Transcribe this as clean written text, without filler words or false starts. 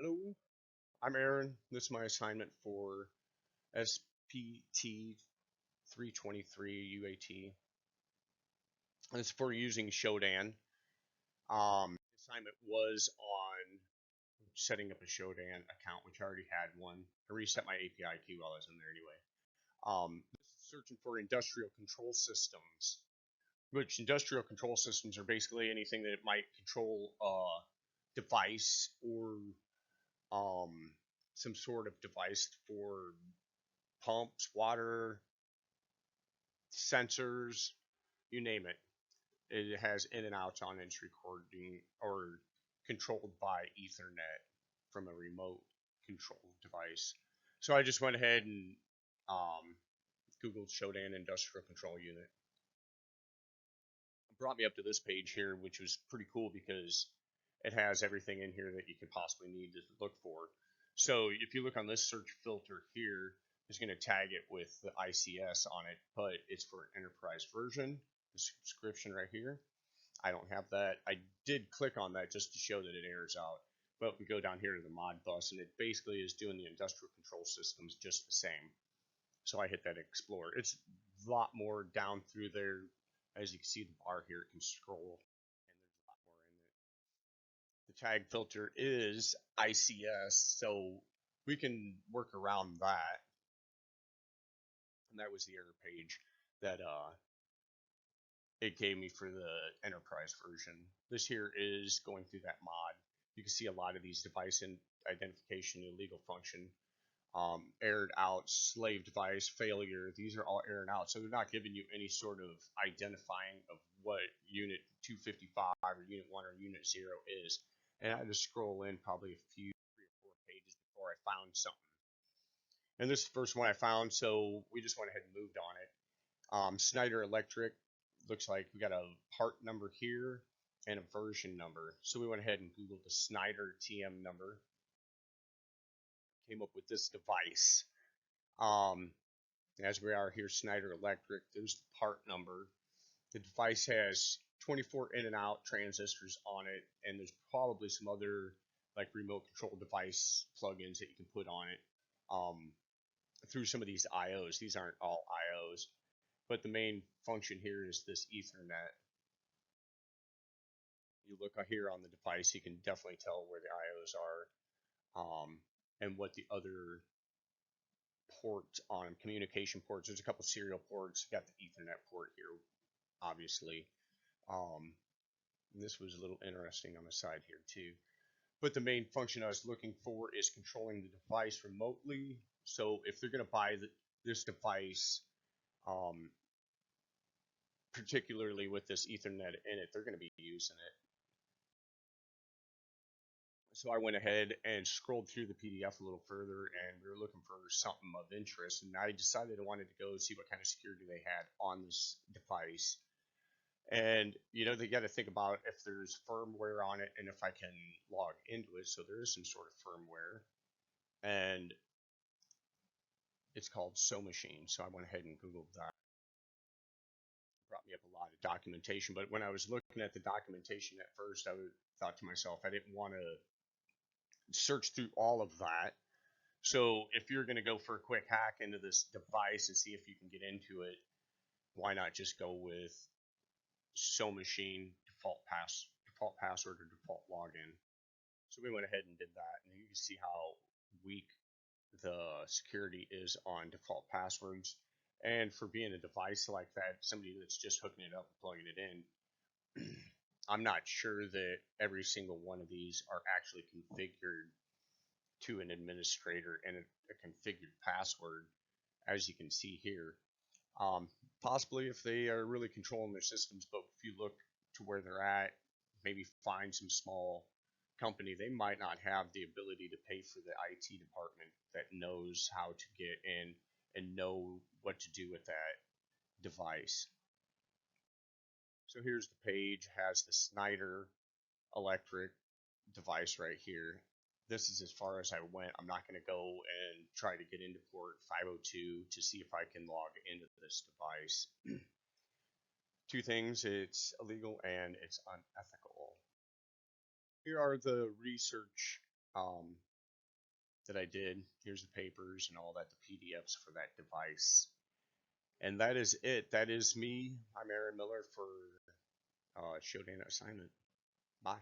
Hello, I'm Aaron. This is my assignment for SPT323 UAT. It's for using Shodan. Assignment was on setting up a Shodan account, which I already had one. I reset my API key while I was in there anyway. This is searching for industrial control systems, which industrial control systems are basically anything that might control a device or um, some sort of device for pumps, water, sensors, you name it. It has in and outs on its recording or controlled by Ethernet from a remote control device. So I just went ahead and Googled Shodan Industrial Control Unit. It brought me up to this page here, which was pretty cool because it has everything in here that you could possibly need to look for. So if you look on this search filter here, it's going to tag it with the ICS on it, but it's for an enterprise version. The subscription right here, I don't have that. I did click on that just to show that it airs out, but we go down here to the mod bus, and it basically is doing the industrial control systems just the same. So I hit that explore. It's a lot more down through there. As you can see, the bar here, it can scroll, and there's a lot more in it. The tag filter is ICS, so we can work around that. And that was the error page that it gave me for the enterprise version. This here is going through that mod. You can see a lot of these device identification illegal function, aired out, slave device, failure. These are all aired out, so they're not giving you any sort of identifying of what unit 255 or unit 1 or unit 0 is. And I had to scroll in probably a few, 3 or 4 pages before I found something. And this is the first one I found, so we just went ahead and moved on it. Snyder Electric, looks like we got a part number here and a version number. So we went ahead and Googled the Snyder TM number. Came up with this device. As we are here, Snyder Electric, there's the part number. The device has 24 in and out transistors on it, and there's probably some other like remote control device plugins that you can put on it through some of these IOs. These aren't all IOs, but the main function here is this Ethernet. You look here on the device, you can definitely tell where the IOs are and what the other ports on communication ports. There's a couple serial ports. You got the Ethernet port here, obviously. This was a little interesting on the side here too. But the main function I was looking for is controlling the device remotely. So if they're going to buy this device, particularly with this Ethernet in it, they're going to be using it. So I went ahead and scrolled through the PDF a little further, and we were looking for something of interest. And I decided I wanted to go see what kind of security they had on this device. And you know, they got to think about if there's firmware on it and if I can log into it. So there is some sort of firmware, and it's called SoMachine. So I went ahead and Googled that. Brought me up a lot of documentation, but when I was looking at the documentation at first, I thought to myself, I didn't want to search through all of that. So if you're going to go for a quick hack into this device and see if you can get into it, why not just go with SoMachine default password or default login? So we went ahead and did that, and you can see how weak the security is on default passwords. And for being a device like that, somebody that's just hooking it up and plugging it in, I'm not sure that every single one of these are actually configured to an administrator and a configured password, as you can see here. Possibly if they are really controlling their systems, but if you look to where they're at, maybe find some small company, they might not have the ability to pay for the IT department that knows how to get in and know what to do with that device. So here's the page, has the Snyder Electric device right here. This is as far as I went. I'm not going to go and try to get into port 502 to see if I can log into this device. Two things, it's illegal and it's unethical. Here are the research that I did. Here's the papers and all that, the PDFs for that device. And that is it. That is me. I'm Aaron Miller for Shodan Assignment. Bye.